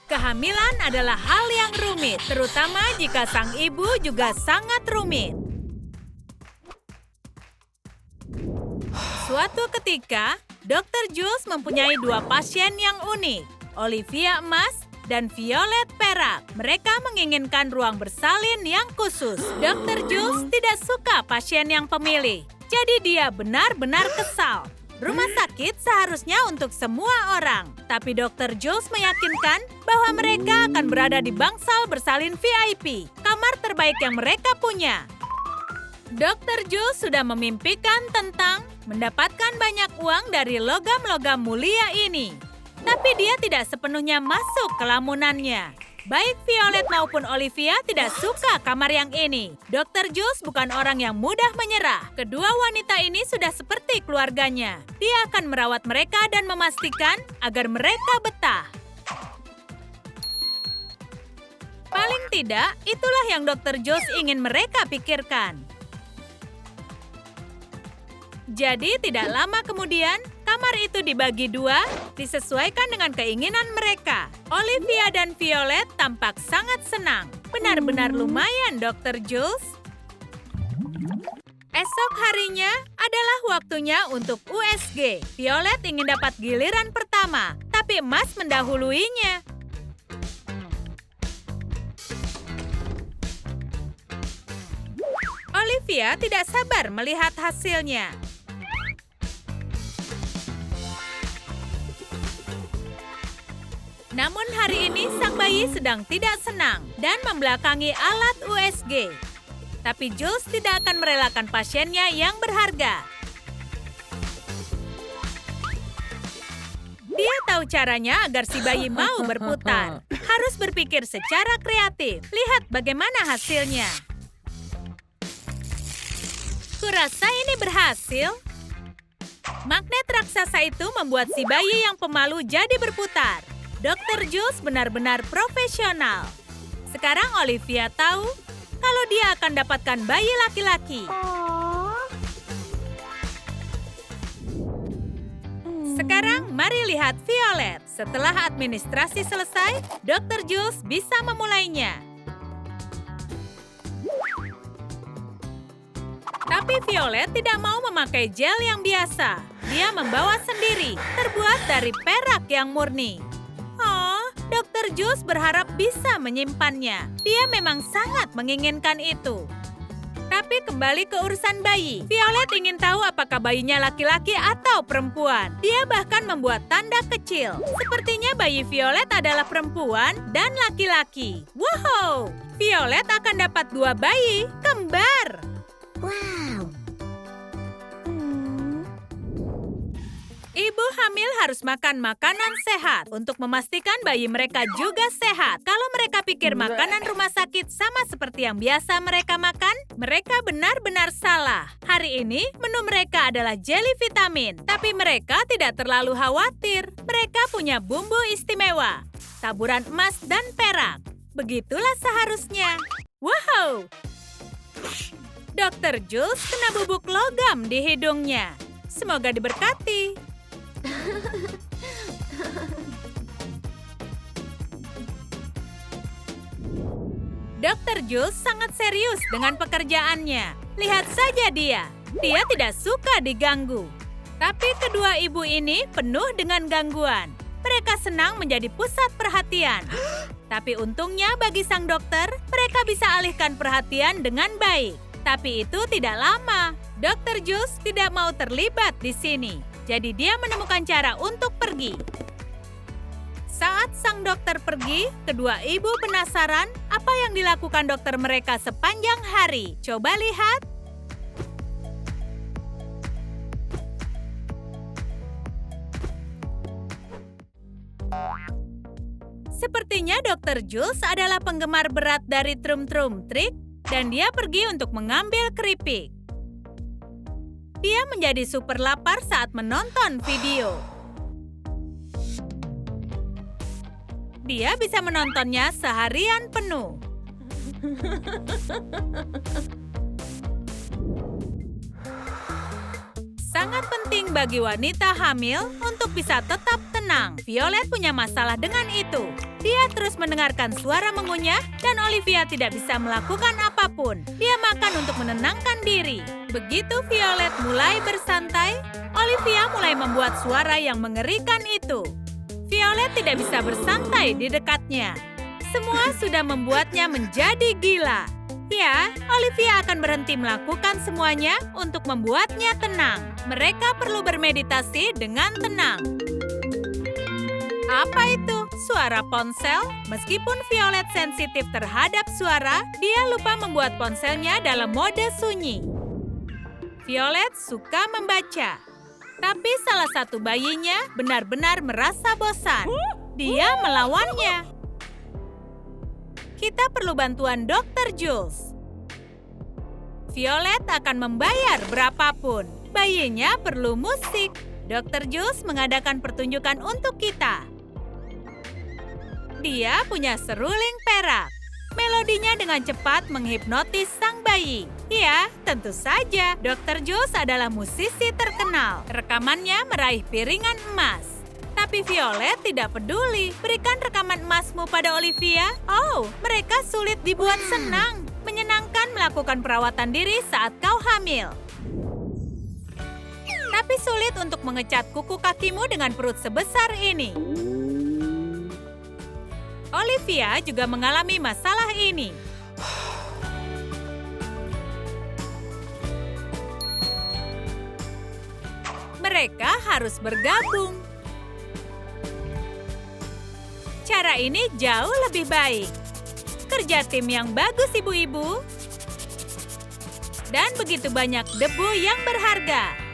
Kehamilan adalah hal yang rumit, terutama jika sang ibu juga sangat rumit. Suatu ketika, Dr. Jules mempunyai dua pasien yang unik, Olivia emas dan Violet perak. Mereka menginginkan ruang bersalin yang khusus. Dr. Jules tidak suka pasien yang pemilih, jadi dia benar-benar kesal. Rumah sakit seharusnya untuk semua orang, tapi Dr. Jules meyakinkan bahwa mereka akan berada di bangsal bersalin VIP, kamar terbaik yang mereka punya. Dr. Jules sudah memimpikan tentang mendapatkan banyak uang dari logam-logam mulia ini, tapi dia tidak sepenuhnya masuk ke lamunannya. Baik Violet maupun Olivia tidak suka kamar yang ini. Dr. Jules bukan orang yang mudah menyerah. Kedua wanita ini sudah seperti keluarganya. Dia akan merawat mereka dan memastikan agar mereka betah. Paling tidak, itulah yang Dr. Jules ingin mereka pikirkan. Jadi tidak lama kemudian, kamar itu dibagi dua, disesuaikan dengan keinginan mereka. Olivia dan Violet tampak sangat senang. Benar-benar lumayan, Dr. Jules. Esok harinya adalah waktunya untuk USG. Violet ingin dapat giliran pertama, tapi emas mendahuluinya. Olivia tidak sabar melihat hasilnya. Namun hari ini sang bayi sedang tidak senang dan membelakangi alat USG. Tapi Jules tidak akan merelakan pasiennya yang berharga. Dia tahu caranya agar si bayi mau berputar. Harus berpikir secara kreatif. Lihat bagaimana hasilnya. Kurasa ini berhasil. Magnet raksasa itu membuat si bayi yang pemalu jadi berputar. Dr. Jules benar-benar profesional. Sekarang Olivia tahu kalau dia akan dapatkan bayi laki-laki. Sekarang mari lihat Violet. Setelah administrasi selesai, Dr. Jules bisa memulainya. Tapi Violet tidak mau memakai gel yang biasa. Dia membawa sendiri, terbuat dari perak yang murni. Oh, Dr. Jules berharap bisa menyimpannya. Dia memang sangat menginginkan itu. Tapi kembali ke urusan bayi. Violet ingin tahu apakah bayinya laki-laki atau perempuan. Dia bahkan membuat tanda kecil. Sepertinya bayi Violet adalah perempuan dan laki-laki. Wow! Violet akan dapat dua bayi kembar. Wow. Ibu hamil harus makan makanan sehat untuk memastikan bayi mereka juga sehat. Kalau mereka pikir makanan rumah sakit sama seperti yang biasa mereka makan, mereka benar-benar salah. Hari ini menu mereka adalah jelly vitamin, tapi mereka tidak terlalu khawatir. Mereka punya bumbu istimewa, taburan emas dan perak. Begitulah seharusnya. Wow! Dr. Jules kena bubuk logam di hidungnya. Semoga diberkati. Dr. Jules sangat serius dengan pekerjaannya. Lihat saja dia. Dia tidak suka diganggu. Tapi kedua ibu ini penuh dengan gangguan. Mereka senang menjadi pusat perhatian. Tapi untungnya bagi sang dokter, mereka bisa alihkan perhatian dengan baik. Tapi itu tidak lama. Dr. Jules tidak mau terlibat di sini. Jadi dia menemukan cara untuk pergi. Saat sang dokter pergi, kedua ibu penasaran apa yang dilakukan dokter mereka sepanjang hari. Coba lihat. Sepertinya Dr. Jules adalah penggemar berat dari Trum-Trum Trik dan dia pergi untuk mengambil keripik. Dia menjadi super lapar saat menonton video. Dia bisa menontonnya seharian penuh. Sangat penting bagi wanita hamil untuk bisa tetap tenang. tenang. Violet punya masalah dengan itu. Dia terus mendengarkan suara mengunyah dan Olivia tidak bisa melakukan apapun. Dia makan untuk menenangkan diri. Begitu Violet mulai bersantai, Olivia mulai membuat suara yang mengerikan itu. Violet tidak bisa bersantai di dekatnya. Semua sudah membuatnya menjadi gila. Ya, Olivia akan berhenti melakukan semuanya untuk membuatnya tenang. Mereka perlu bermeditasi dengan tenang. Apa itu? Suara ponsel? Meskipun Violet sensitif terhadap suara, dia lupa membuat ponselnya dalam mode sunyi. Violet suka membaca. Tapi salah satu bayinya benar-benar merasa bosan. Dia melawannya. Kita perlu bantuan Dr. Jules. Violet akan membayar berapapun. Bayinya perlu musik. Dr. Jules mengadakan pertunjukan untuk kita. Dia punya seruling perak. Melodinya dengan cepat menghipnotis sang bayi. Ya, tentu saja. Dr. Jules adalah musisi terkenal. Rekamannya meraih piringan emas. Tapi Violet tidak peduli. Berikan rekaman emasmu pada Olivia. Oh, mereka sulit dibuat senang. Menyenangkan melakukan perawatan diri saat kau hamil. Tapi sulit untuk mengecat kuku kakimu dengan perut sebesar ini. Olivia juga mengalami masalah ini. Mereka harus bergabung. Cara ini jauh lebih baik. Kerja tim yang bagus, ibu-ibu. Dan begitu banyak debu yang berharga.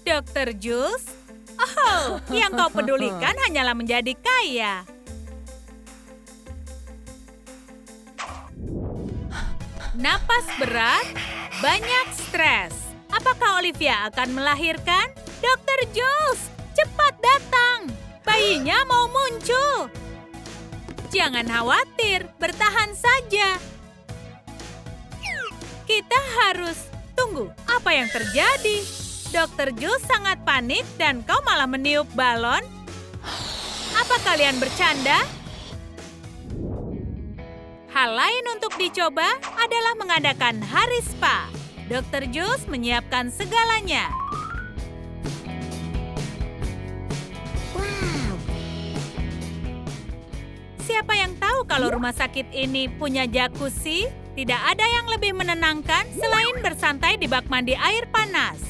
Dr. Jules? Oh, yang kau pedulikan hanyalah menjadi kaya. Napas berat, banyak stres. Apakah Olivia akan melahirkan? Dr. Jules, cepat datang. Bayinya mau muncul. Jangan khawatir, bertahan saja. Kita harus tunggu. Apa yang terjadi? Dr. Jules sangat panik dan kau malah meniup balon. Apa kalian bercanda? Hal lain untuk dicoba adalah mengadakan hari spa. Dr. Jules menyiapkan segalanya. Wow. Siapa yang tahu kalau rumah sakit ini punya jacuzzi? Tidak ada yang lebih menenangkan selain bersantai di bak mandi air panas.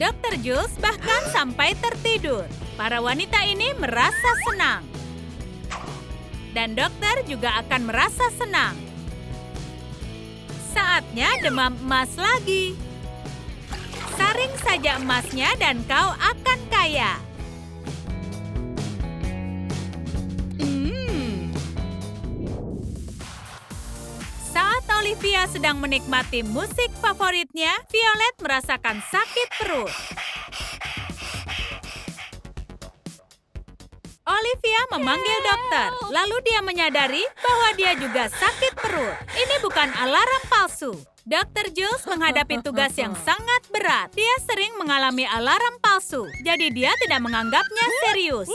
Dr. Jules bahkan sampai tertidur. Para wanita ini merasa senang. Dan dokter juga akan merasa senang. Saatnya demam emas lagi. Saring saja emasnya dan kau akan kaya. Saat Olivia sedang menikmati musik favoritnya, Violet merasakan sakit perut. Olivia memanggil dokter, lalu dia menyadari bahwa dia juga sakit perut. Ini bukan alarm palsu. Dr. Jules menghadapi tugas yang sangat berat. Dia sering mengalami alarm palsu, jadi dia tidak menganggapnya serius.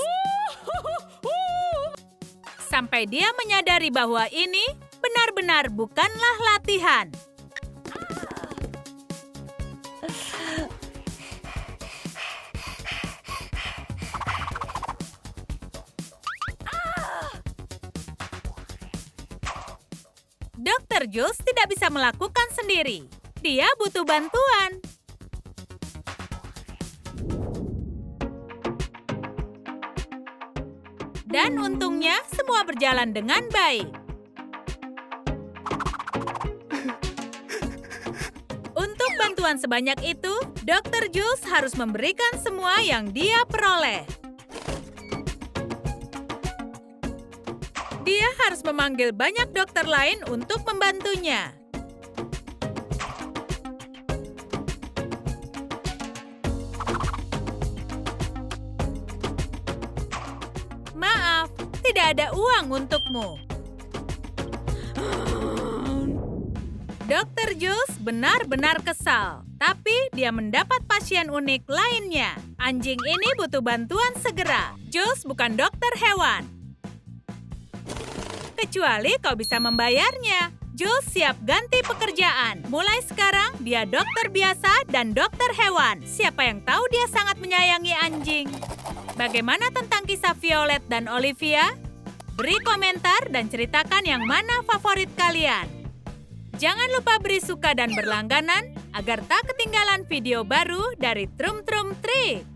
Sampai dia menyadari bahwa ini benar-benar bukanlah latihan. Dr. Jules tidak bisa melakukan sendiri. Dia butuh bantuan. Dan untungnya semua berjalan dengan baik. Untuk bantuan sebanyak itu, Dr. Jules harus memberikan semua yang dia peroleh. Dia harus memanggil banyak dokter lain untuk membantunya. Maaf, tidak ada uang untukmu. Dr. Jules benar-benar kesal, tapi dia mendapat pasien unik lainnya. Anjing ini butuh bantuan segera. Jules bukan dokter hewan. Kecuali kau bisa membayarnya. Jules siap ganti pekerjaan. Mulai sekarang, dia dokter biasa dan dokter hewan. Siapa yang tahu dia sangat menyayangi anjing. Bagaimana tentang kisah Violet dan Olivia? Beri komentar dan ceritakan yang mana favorit kalian. Jangan lupa beri suka dan berlangganan agar tak ketinggalan video baru dari Trum Trum Trik.